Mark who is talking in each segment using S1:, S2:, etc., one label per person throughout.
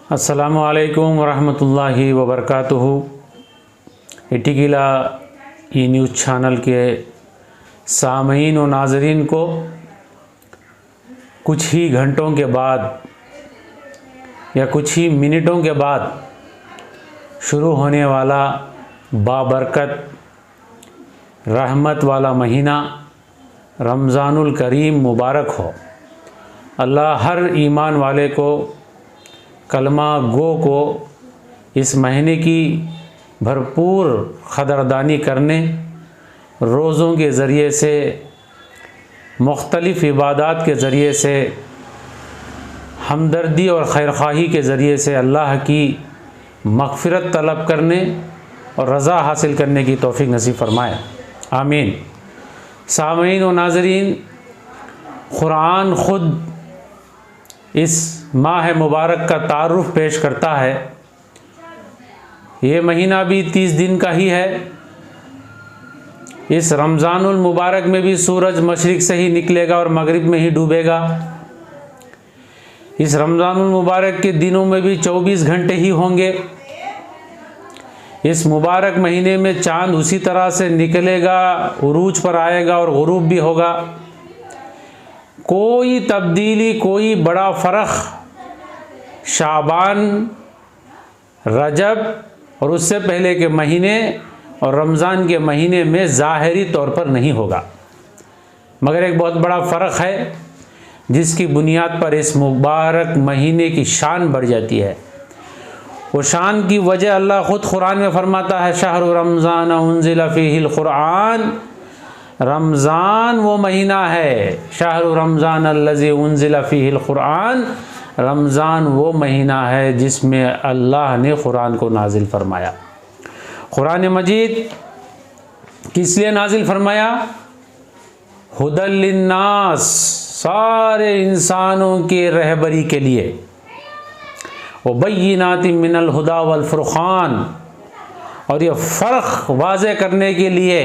S1: अस्सलामु अलैकुम वरहमतुल्लाहि वबरकातुहू। इटिकिला ई न्यूज़ चैनल के सामीन व नाज़रीन को कुछ ही घंटों के बाद या कुछ ही मिनटों के बाद शुरू होने वाला बाबरकत रहमत वाला महीना रमज़ानुल करीम मुबारक हो। अल्लाह हर ईमान वाले को, कलमा गो को इस महीने की भरपूर क़दरदानी करने, रोज़ों के ज़रिए से, मुख्तलिफ़ इबादात के ज़रिए से, हमदर्दी और खैरख़्वाही के ज़रिए से अल्लाह की मग़फ़िरत तलब करने और रज़ा हासिल करने की तौफ़ीक़ नसीब फ़रमाए, आमीन। सामीन व नाज़रीन, क़ुरान ख़ुद इस माह मुबारक का तारुफ़ पेश करता है। ये महीना भी 30 दिन का ही है। इस रमज़ानुल मुबारक में भी सूरज मशरिक़ से ही निकलेगा और मगरिब में ही डूबेगा। इस रमज़ानुल मुबारक के दिनों में भी 24 घंटे ही होंगे। इस मुबारक महीने में चाँद उसी तरह से निकलेगा, उरूज पर आएगा और गुरूब भी होगा। कोई तब्दीली, कोई बड़ा फ़र्क शाबान, रजब और उससे पहले के महीने और रमज़ान के महीने में ज़ाहिरी तौर पर नहीं होगा, मगर एक बहुत बड़ा फ़र्क है जिसकी बुनियाद पर इस मुबारक महीने की शान बढ़ जाती है। वो शान की वजह अल्लाह ख़ुद कुरान में फ़रमाता है, शहरु रमज़ान उन्ज़िला फ़ीहिल क़ुरआन। रमज़ान वो महीना है, शहरु रमज़ान अल्लज़ी उन्ज़िला फ़ीहिल क़ुरआन। रमज़ान वो महीना है जिसमें अल्लाह ने कुरान को नाजिल फ़रमाया। कुरान मजीद किस लिए नाजिल फ़रमाया? हुदल लिन्नास, सारे इंसानों के रहबरी के लिए। व बय्यिनाति मिनल हुदा वल फ़ुरक़ान, और ये फ़र्क वाज़े करने के लिए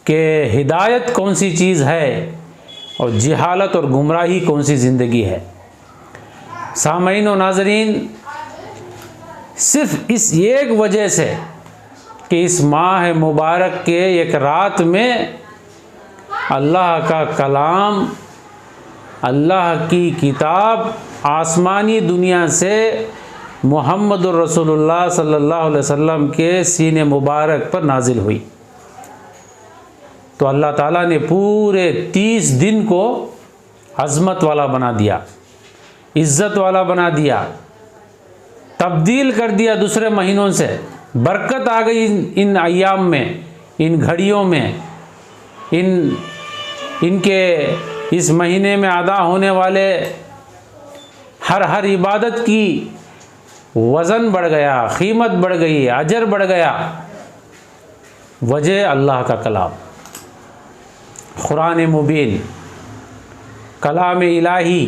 S1: कि हिदायत कौन सी चीज़ है और जहालत और गुमराही कौन सी ज़िंदगी है। सामीन व नाज़रीन, सिर्फ़ इस एक वजह से कि इस माह मुबारक के एक रात में अल्लाह का कलाम, अल्लाह की किताब आसमानी दुनिया से मुहम्मदुर रसूलुल्लाह सल्लल्लाहु अलैहि वसल्लम के सीने मुबारक पर नाजिल हुई। तो अल्लाह ताला ने पूरे 30 दिन को अज़मत वाला बना दिया, इज़्ज़त वाला बना दिया, तब्दील कर दिया दूसरे महीनों से। बरकत आ गई इन अय्याम में, इन घड़ियों में, इनके इस महीने में अदा होने वाले हर इबादत की वज़न बढ़ गया, कीमत बढ़ गई, अजर बढ़ गया। वजह अल्लाह का कलाम, कुरान मुबीन, कलाम इलाही,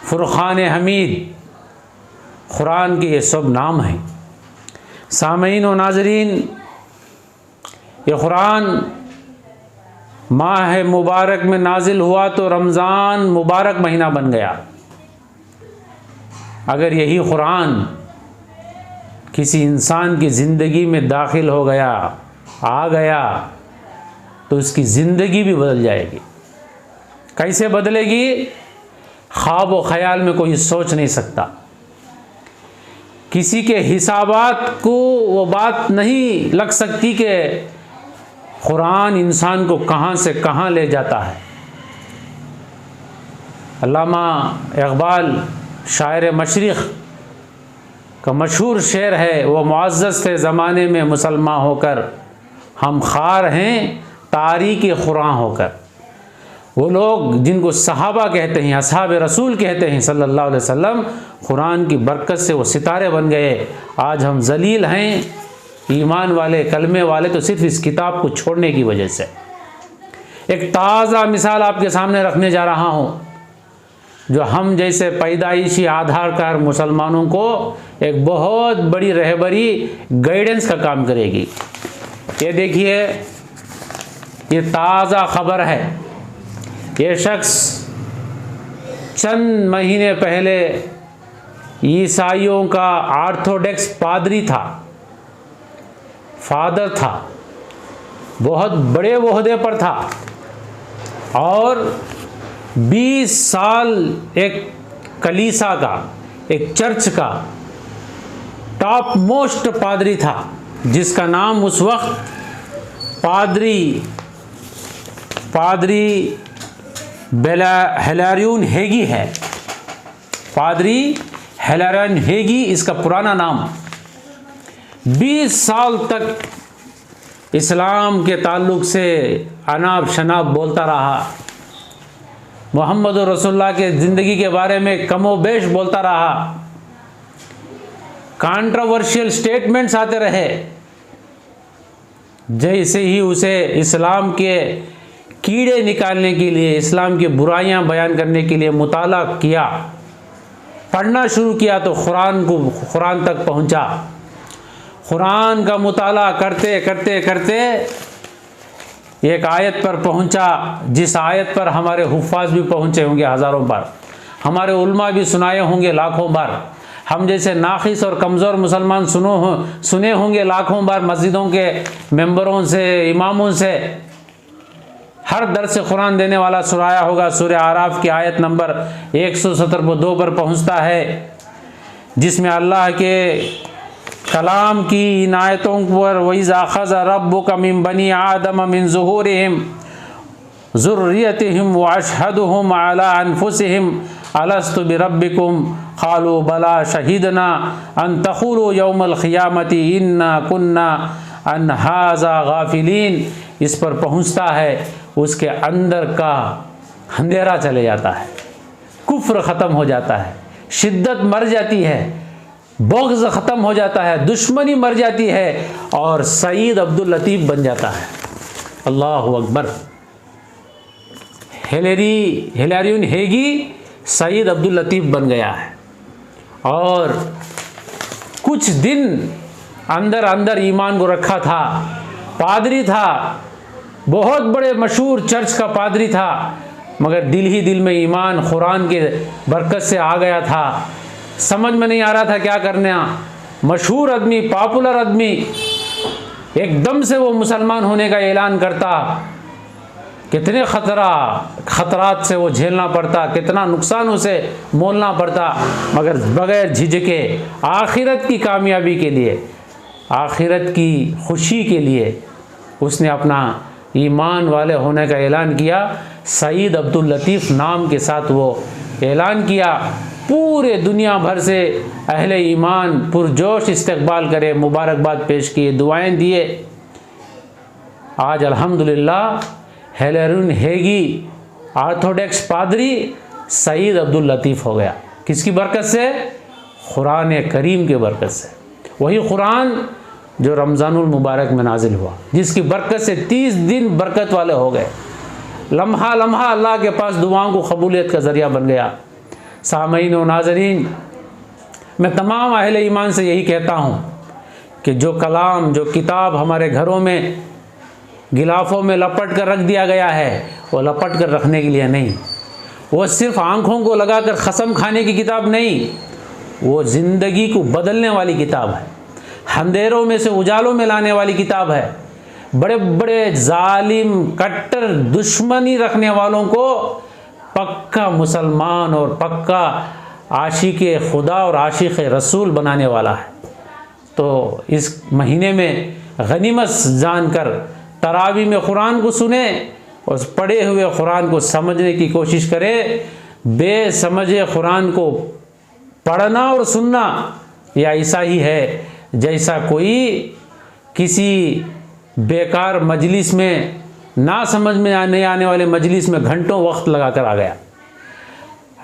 S1: फ़ुरक़ान हमीद, कुरान के ये सब नाम हैं। सामीन व नाज़रीन, ये कुरान माह मुबारक में नाजिल हुआ तो रमज़ान मुबारक महीना बन गया। अगर यही कुरान किसी इंसान की ज़िंदगी में दाखिल हो गया, आ गया, तो उसकी ज़िंदगी भी बदल जाएगी। कैसे बदलेगी? ख्वाब व ख़याल में कोई सोच नहीं सकता। किसी के हिसाबात को वो बात नहीं लग सकती कि कुरान इंसान को कहाँ से कहाँ ले जाता है। अल्लामा इक़बाल, शायर मशरिक़ का मशहूर शेर है, वो मुअज़्ज़ज़ थे ज़माने में मुसलमान होकर, हम ख़ार हैं तारीक़ क़ुरान होकर। वो लोग जिनको सहाबा कहते हैं, असहाब रसूल कहते हैं सल्लल्लाहु अलैहि वसल्लम, कुरान की बरकत से वो सितारे बन गए। आज हम ज़लील हैं, ईमान वाले, कलमे वाले, तो सिर्फ़ इस किताब को छोड़ने की वजह से। एक ताज़ा मिसाल आपके सामने रखने जा रहा हूँ, जो हम जैसे पैदाइशी आधार कार्ड मुसलमानों को एक बहुत बड़ी रहबरी, गाइडेंस का काम करेगी। ये देखिए, ये ताज़ा ख़बर है। ये शख्स चंद महीने पहले ईसाइयों का ऑर्थोडॉक्स पादरी था, फादर था, बहुत बड़े ओहदे पर था और 20 साल एक कलीसा का, एक चर्च का टॉप मोस्ट पादरी था, जिसका नाम उस वक्त पादरी हिलारियन हेगी है। पादरी हिलारियन हेगी इसका पुराना नाम। 20 साल तक इस्लाम के ताल्लुक़ से अनाप शनाप बोलता रहा, मोहम्मद रसूलुल्लाह के ज़िंदगी के बारे में कमोबेश बोलता रहा, कंट्रोवर्शियल स्टेटमेंट्स आते रहे। जैसे ही उसे इस्लाम के कीड़े निकालने के लिए, इस्लाम की बुराइयां बयान करने के लिए मुताला किया, पढ़ना शुरू किया तो कुरान तक पहुंचा। कुरान का मुताला करते करते करते एक आयत पर पहुंचा, जिस आयत पर हमारे हुफ़ाज़ भी पहुंचे होंगे हज़ारों बार, हमारे उल्मा भी सुनाए होंगे लाखों बार, हम जैसे नाक़िस और कमज़ोर मुसलमान सुने होंगे लाखों बार मस्जिदों के मेंबरों से, इमामों से। हर दर्स कुरान देने वाला सुनाया होगा। सूरह आराफ की आयत नंबर 172 पर पहुंचता है, जिसमें अल्लाह के कलाम की इन आयतों पर वइज़ अख़ज़ रब्बुका मिन बनी आदम मिन ज़ुहूरिहिम ज़ुर्रियतिहिम व अशहदुहुम अला अनफुसिहिम अलस्तु बिरब्बिकुम क़ालू बला शहीदना अन तक़ूलू यौमल क़ियामति इन्ना कुन्ना अन हाज़ा गाफ़िलीन। इस पर पहुँचता है, उसके अंदर का अंधेरा चले जाता है, कुफ्र ख़त्म हो जाता है, शिद्दत मर जाती है, बुग़्ज़ ख़त्म हो जाता है, दुश्मनी मर जाती है और सईद अब्दुल लतीफ़ बन जाता है। अल्लाहु अकबर। हिलारियन हेगी सईद अब्दुल लतीफ़ बन गया है और कुछ दिन अंदर अंदर ईमान को रखा था। पादरी था, बहुत बड़े मशहूर चर्च का पादरी था, मगर दिल ही दिल में ईमान कुरान के बरकत से आ गया था। समझ में नहीं आ रहा था क्या करना। मशहूर आदमी, पॉपुलर आदमी, एकदम से वो मुसलमान होने का ऐलान करता, कितने खतरात से वो झेलना पड़ता, कितना नुकसान उसे मोलना पड़ता, मगर बग़ैर झिझके आखिरत की कामयाबी के लिए, आखिरत की खुशी के लिए उसने अपना ईमान वाले होने का ऐलान किया। सईद अब्दुल लतीफ़ नाम के साथ वो ऐलान किया। पूरे दुनिया भर से अहले ईमान पुरजोश इस्तकबाल करे, मुबारकबाद पेश किए, दुआएं दिए। आज अल्हम्दुलिल्लाह हिलारियन हेगी ऑर्थोडॉक्स पादरी सईद अब्दुल लतीफ़ हो गया। किसकी बरकत से? कुरान करीम के बरकत से। वही कुरान जो रमज़ानुल मुबारक में नाजिल हुआ, जिसकी बरकत से 30 दिन बरकत वाले हो गए। लम्हा लम्हा अल्लाह के पास दुआओं को कबूलियत का ज़रिया बन गया। सामईन व नाज़रीन, मैं तमाम अहले ईमान से यही कहता हूँ कि जो कलाम, जो किताब हमारे घरों में गिलाफ़ों में लपट कर रख दिया गया है, वो लपट कर रखने के लिए नहीं, वो सिर्फ़ आँखों को लगाकर कसम खाने की किताब नहीं, वो ज़िंदगी को बदलने वाली किताब है, अंधेरों में से उजालों में लाने वाली किताब है। बड़े बड़े जालिम कट्टर दुश्मनी रखने वालों को पक्का मुसलमान और पक्का आशिक खुदा और आशिक रसूल बनाने वाला है। तो इस महीने में गनीमत जानकर तरावी में कुरान को सुने और पढ़े हुए कुरान को समझने की कोशिश करें। बेसमझे कुरान को पढ़ना और सुनना यह ऐसा ही है जैसा कोई किसी बेकार मजलिस में, ना समझ में नहीं आने वाले मजलिस में घंटों वक्त लगा कर आ गया।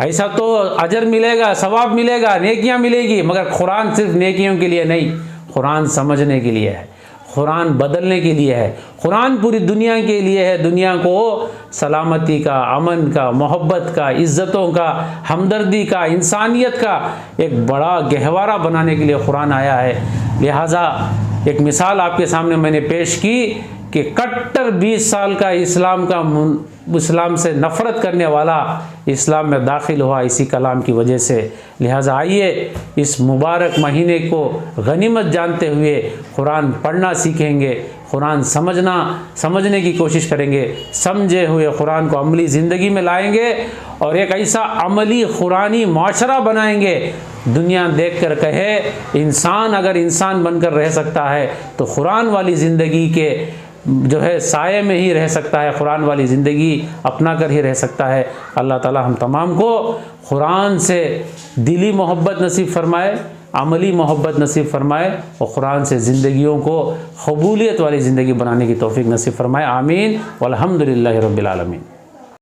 S1: ऐसा तो अजर मिलेगा, सवाब मिलेगा, नेकियां मिलेगी, मगर कुरान सिर्फ नेकियों के लिए नहीं, कुरान समझने के लिए है, कुरान बदलने के लिए है, कुरान पूरी दुनिया के लिए है। दुनिया को सलामती का, अमन का, मोहब्बत का, इज़्ज़तों का, हमदर्दी का, इंसानियत का एक बड़ा गहवारा बनाने के लिए कुरान आया है। लिहाजा एक मिसाल आपके सामने मैंने पेश की कि कट्टर 20 साल का इस्लाम से नफ़रत करने वाला इस्लाम में दाखिल हुआ इसी कलाम की वजह से। लिहाजा आइए इस मुबारक महीने को गनीमत जानते हुए कुरान पढ़ना सीखेंगे, कुरान समझने की कोशिश करेंगे, समझे हुए कुरान को अमली ज़िंदगी में लाएंगे और एक ऐसा अमली कुरानी माशरा बनाएंगे, दुनिया देखकर कहे इंसान अगर इंसान बनकर रह सकता है तो कुरान वाली ज़िंदगी के जो है साये में ही रह सकता है, कुरान वाली ज़िंदगी अपना कर ही रह सकता है। अल्लाह ताला हम तमाम को कुरान से दिली मोहब्बत नसीब फरमाए, अमली मोहब्बत नसीब फरमाए और कुरान से ज़िंदगियों को कबूलियत वाली ज़िंदगी बनाने की तौफीक नसीब फरमाए। आमीन वल्हम्दुलिल्लाहि रब्बिल आलमीन।